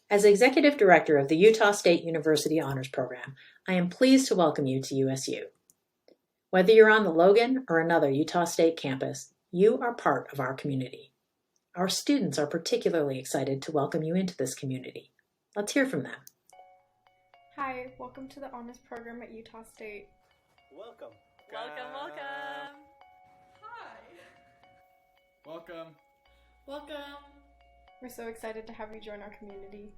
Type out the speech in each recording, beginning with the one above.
As Executive Director of the Utah State University Honors Program, I am pleased to welcome you to USU. Whether you're on the Logan or another Utah State campus, you are part of our community. Our students are particularly excited to welcome you into this community. Let's hear from them. Hi, welcome to the Honors Program at Utah State. Welcome. Welcome. Hi. Welcome. We're so excited to have you join our community.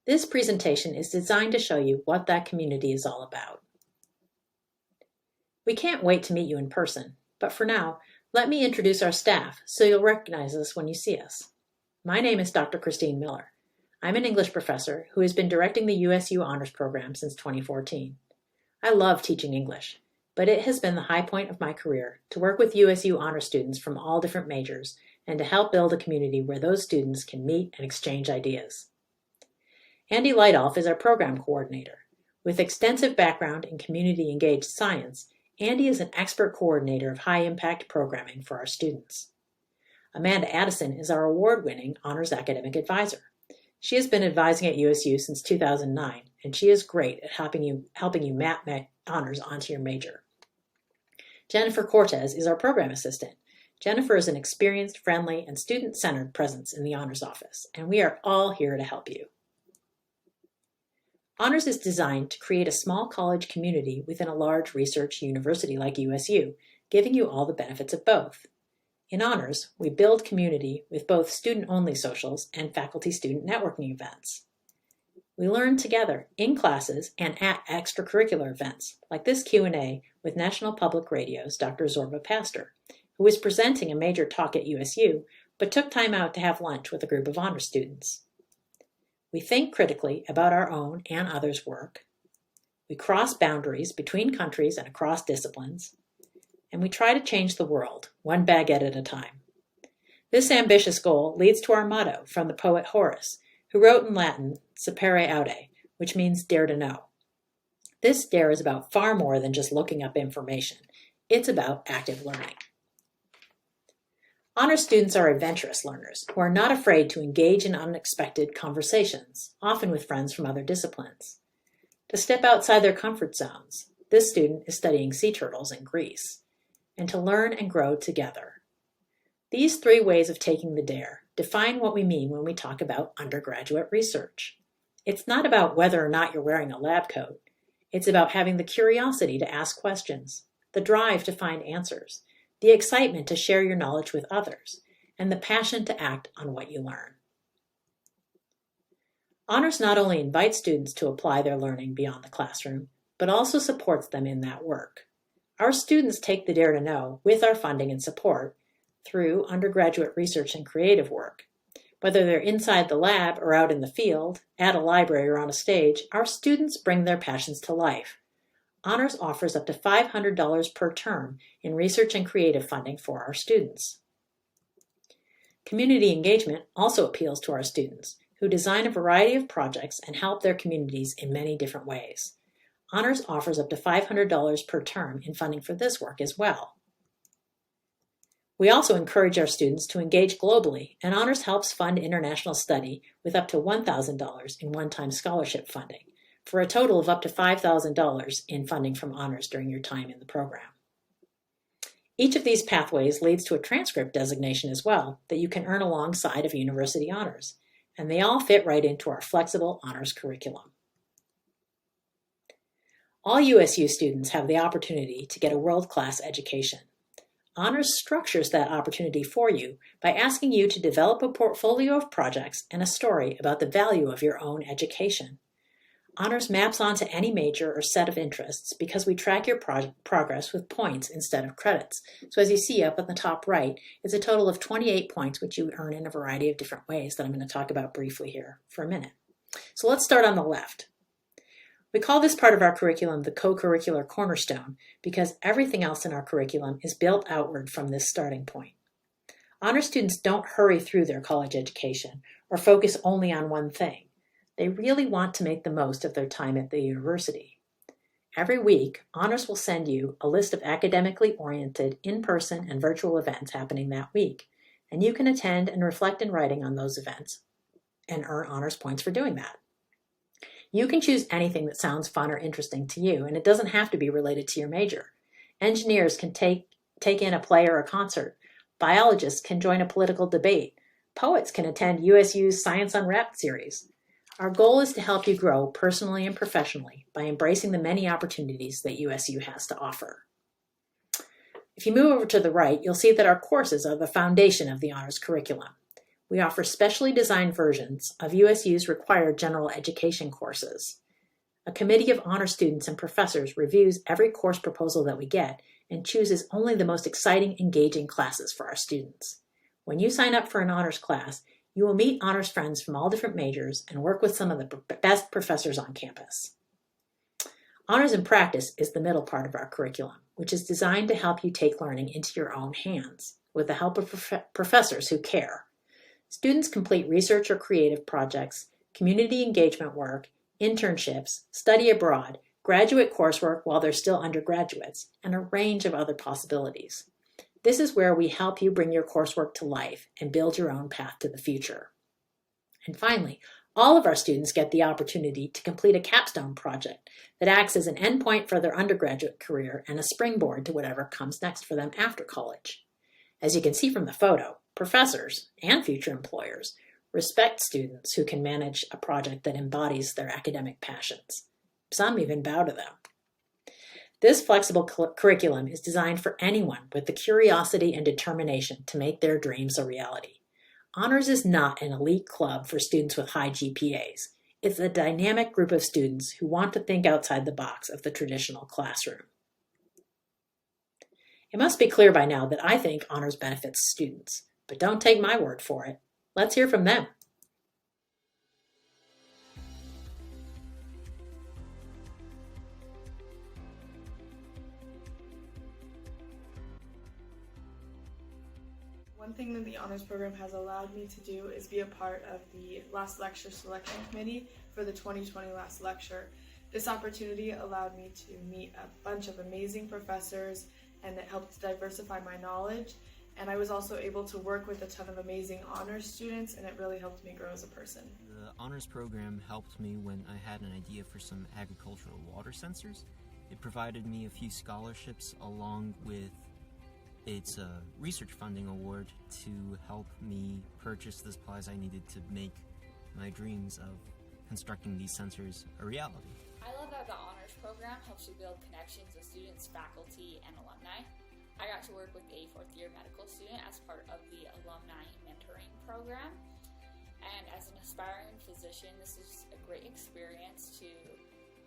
This presentation is designed to show you what that community is all about. We can't wait to meet you in person, but for now, let me introduce our staff so you'll recognize us when you see us. My name is Dr. Christine Miller. I'm an English professor who has been directing the USU Honors Program since 2014. I love teaching English, but it has been the high point of my career to work with USU Honors students from all different majors and to help build a community where those students can meet and exchange ideas. Andy Lightoff is our program coordinator. With extensive background in community-engaged science, Andy is an expert coordinator of high-impact programming for our students. Amanda Addison is our award-winning honors academic advisor. She has been advising at USU since 2009, and she is great at helping you map honors onto your major. Jennifer Cortez is our program assistant. Jennifer is an experienced, friendly, and student-centered presence in the honors office, and we are all here to help you. Honors is designed to create a small college community within a large research university like USU, giving you all the benefits of both. In Honors, we build community with both student-only socials and faculty-student networking events. We learn together in classes and at extracurricular events, like this Q&A with National Public Radio's Dr. Zorba Pastor, who is presenting a major talk at USU, but took time out to have lunch with a group of honors students. We think critically about our own and others' work. We cross boundaries between countries and across disciplines. And we try to change the world, one baguette at a time. This ambitious goal leads to our motto from the poet Horace, who wrote in Latin, Sapere aude, which means dare to know. This dare is about far more than just looking up information. It's about active learning. Honors students are adventurous learners who are not afraid to engage in unexpected conversations, often with friends from other disciplines. To step outside their comfort zones, this student is studying sea turtles in Greece, and to learn and grow together. These three ways of taking the dare define what we mean when we talk about undergraduate research. It's not about whether or not you're wearing a lab coat. It's about having the curiosity to ask questions, the drive to find answers, the excitement to share your knowledge with others, and the passion to act on what you learn. Honors not only invites students to apply their learning beyond the classroom, but also supports them in that work. Our students take the dare to know with our funding and support through undergraduate research and creative work. Whether they're inside the lab or out in the field, at a library or on a stage, our students bring their passions to life. Honors offers up to $500 per term in research and creative funding for our students. Community engagement also appeals to our students, who design a variety of projects and help their communities in many different ways. Honors offers up to $500 per term in funding for this work as well. We also encourage our students to engage globally, and Honors helps fund international study with up to $1,000 in one-time scholarship funding, for a total of up to $5,000 in funding from Honors during your time in the program. Each of these pathways leads to a transcript designation as well that you can earn alongside of university honors, and they all fit right into our flexible honors curriculum. All USU students have the opportunity to get a world-class education. Honors structures that opportunity for you by asking you to develop a portfolio of projects and a story about the value of your own education. Honors maps onto any major or set of interests because we track your progress with points instead of credits. So as you see up at the top right, it's a total of 28 points which you earn in a variety of different ways that I'm going to talk about briefly here for a minute. So let's start on the left. We call this part of our curriculum the co-curricular cornerstone because everything else in our curriculum is built outward from this starting point. Honor students don't hurry through their college education or focus only on one thing. They really want to make the most of their time at the university. Every week, Honors will send you a list of academically oriented in-person and virtual events happening that week, and you can attend and reflect in writing on those events and earn Honors points for doing that. You can choose anything that sounds fun or interesting to you, and it doesn't have to be related to your major. Engineers can take in a play or a concert. Biologists can join a political debate. Poets can attend USU's Science Unwrapped series. Our goal is to help you grow personally and professionally by embracing the many opportunities that USU has to offer. If you move over to the right, you'll see that our courses are the foundation of the honors curriculum. We offer specially designed versions of USU's required general education courses. A committee of honor students and professors reviews every course proposal that we get and chooses only the most exciting, engaging classes for our students. When you sign up for an honors class, you will meet honors friends from all different majors and work with some of the best professors on campus. Honors in Practice is the middle part of our curriculum, which is designed to help you take learning into your own hands with the help of professors who care. Students complete research or creative projects, community engagement work, internships, study abroad, graduate coursework while they're still undergraduates, and a range of other possibilities. This is where we help you bring your coursework to life and build your own path to the future. And finally, all of our students get the opportunity to complete a capstone project that acts as an endpoint for their undergraduate career and a springboard to whatever comes next for them after college. As you can see from the photo, professors and future employers respect students who can manage a project that embodies their academic passions. Some even bow to them. This flexible curriculum is designed for anyone with the curiosity and determination to make their dreams a reality. Honors is not an elite club for students with high GPAs. It's a dynamic group of students who want to think outside the box of the traditional classroom. It must be clear by now that I think honors benefits students, but don't take my word for it. Let's hear from them. One thing that the honors program has allowed me to do is be a part of the last lecture selection committee for the 2020 last lecture. This opportunity allowed me to meet a bunch of amazing professors, and it helped diversify my knowledge. And I was also able to work with a ton of amazing honors students, and it really helped me grow as a person. The honors program helped me when I had an idea for some agricultural water sensors. It provided me a few scholarships along with its research funding award to help me purchase the supplies I needed to make my dreams of constructing these sensors a reality. I love that the honors program helps you build connections with students, faculty, and alumni. I got to work with a fourth-year medical student as part of the alumni mentoring program. And as an aspiring physician, this is a great experience to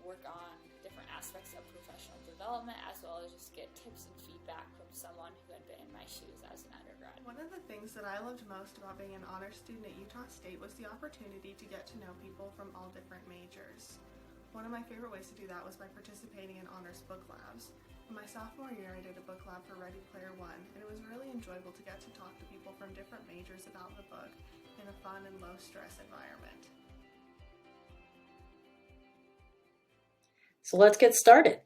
work on different aspects of professional development, as well as just get tips and feedback from someone who had been in my shoes as an undergrad. One of the things that I loved most about being an honors student at Utah State was the opportunity to get to know people from all different majors. One of my favorite ways to do that was by participating in honors book labs. In my sophomore year, I did a book lab for Ready Player One, and it was really enjoyable to get to talk to people from different majors about the book in a fun and low-stress environment. So let's get started.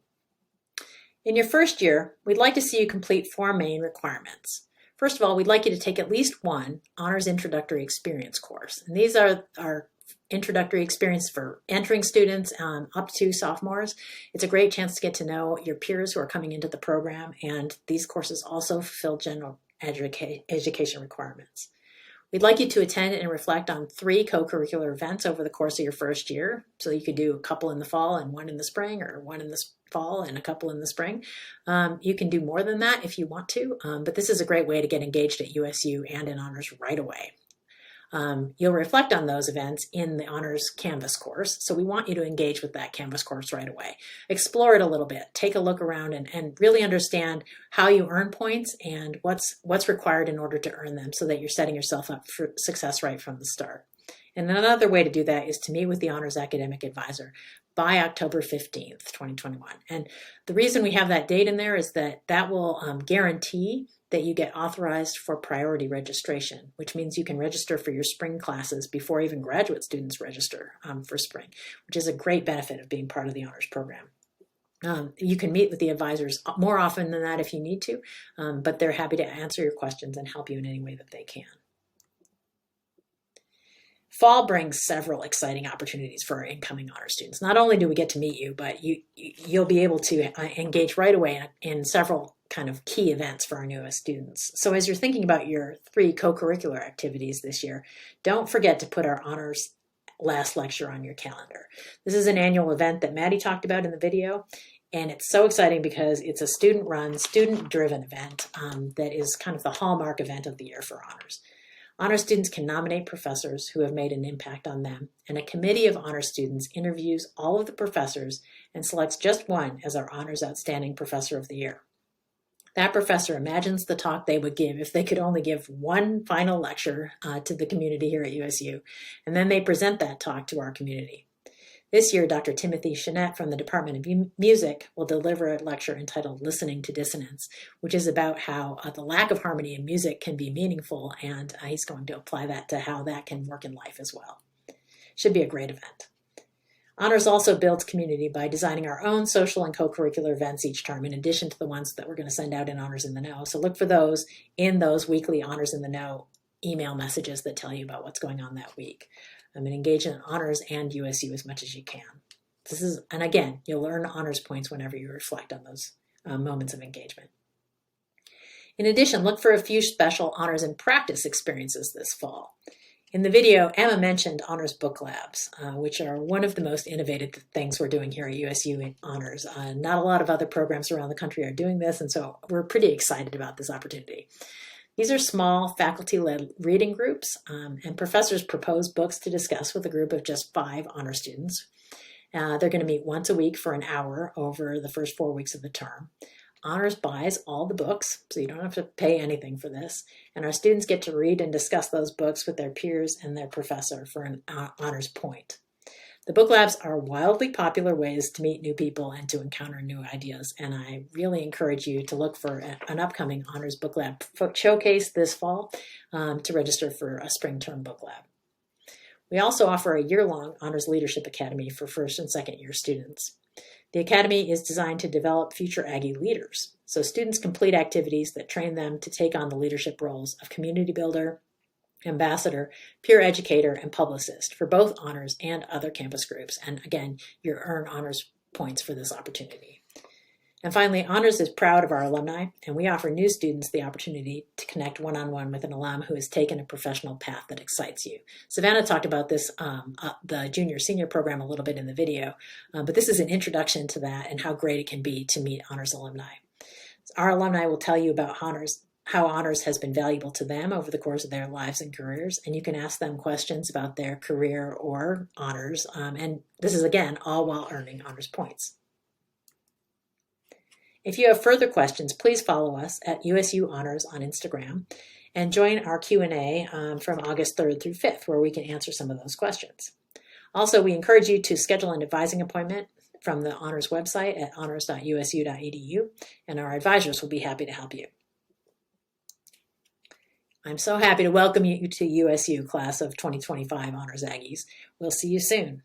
In your first year, we'd like to see you complete 4 main requirements. First of all, we'd like you to take at least one Honors Introductory Experience course. And these are our introductory experience for entering students up to sophomores. It's a great chance to get to know your peers who are coming into the program, and these courses also fulfill general education requirements. We'd like you to attend and reflect on 3 co-curricular events over the course of your first year. So you could do a couple in the fall and 1 in the spring, or 1 in the fall and a couple in the spring. You can do more than that if you want to, but this is a great way to get engaged at USU and in honors right away. You'll reflect on those events in the Honors Canvas course, so we want you to engage with that Canvas course right away. Explore it a little bit, take a look around, and really understand how you earn points and what's required in order to earn them, so that you're setting yourself up for success right from the start. And another way to do that is to meet with the Honors Academic Advisor by October 15th, 2021. And the reason we have that date in there is that will guarantee that you get authorized for priority registration, which means you can register for your spring classes before even graduate students register for spring, which is a great benefit of being part of the honors program. You can meet with the advisors more often than that if you need to, but they're happy to answer your questions and help you in any way that they can. Fall brings several exciting opportunities for our incoming honor students. Not only do we get to meet you, but you'll be able to engage right away in several kind of key events for our newest students. So as you're thinking about your 3 co-curricular activities this year, don't forget to put our honors last lecture on your calendar. This is an annual event that Maddie talked about in the video, and it's so exciting because it's a student-run, student-driven event that is kind of the hallmark event of the year for honors. Honor students can nominate professors who have made an impact on them, and a committee of honor students interviews all of the professors and selects just one as our Honors Outstanding Professor of the Year. That professor imagines the talk they would give if they could only give one final lecture to the community here at USU, and then they present that talk to our community. This year, Dr. Timothy Chenette from the Department of Music will deliver a lecture entitled Listening to Dissonance, which is about how the lack of harmony in music can be meaningful, and he's going to apply that to how that can work in life as well. Should be a great event. Honors also builds community by designing our own social and co-curricular events each term, in addition to the ones that we're going to send out in Honors in the Know. So look for those in those weekly Honors in the Know email messages that tell you about what's going on that week. And engage in honors and USU as much as you can. And again, you'll earn honors points whenever you reflect on those moments of engagement. In addition, look for a few special honors and practice experiences this fall. In the video, Emma mentioned honors book labs, which are one of the most innovative things we're doing here at USU in honors. Not a lot of other programs around the country are doing this, and so we're pretty excited about this opportunity. These are small faculty-led reading groups, and professors propose books to discuss with a group of just 5 honor students. They're going to meet once a week for an hour over the first 4 weeks of the term. Honors buys all the books, so you don't have to pay anything for this, and our students get to read and discuss those books with their peers and their professor for an honors point. The book labs are wildly popular ways to meet new people and to encounter new ideas, and I really encourage you to look for an upcoming Honors Book Lab showcase this fall to register for a spring term book lab. We also offer a year-long Honors Leadership Academy for first and second year students. The Academy is designed to develop future Aggie leaders, so students complete activities that train them to take on the leadership roles of community builder, ambassador, peer educator, and publicist for both honors and other campus groups. And again, you earn honors points for this opportunity. And finally, Honors is proud of our alumni, and we offer new students the opportunity to connect one-on-one with an alum who has taken a professional path that excites you. Savannah talked about this, the junior-senior program a little bit in the video, but this is an introduction to that and how great it can be to meet Honors alumni. Our alumni will tell you about how honors has been valuable to them over the course of their lives and careers, and you can ask them questions about their career or honors, and this is, again, all while earning honors points. If you have further questions, please follow us at USU Honors on Instagram and join our Q&A from August 3rd through 5th, where we can answer some of those questions. Also, we encourage you to schedule an advising appointment from the Honors website at honors.usu.edu, and our advisors will be happy to help you. I'm so happy to welcome you to USU class of 2025 Honors Aggies. We'll see you soon.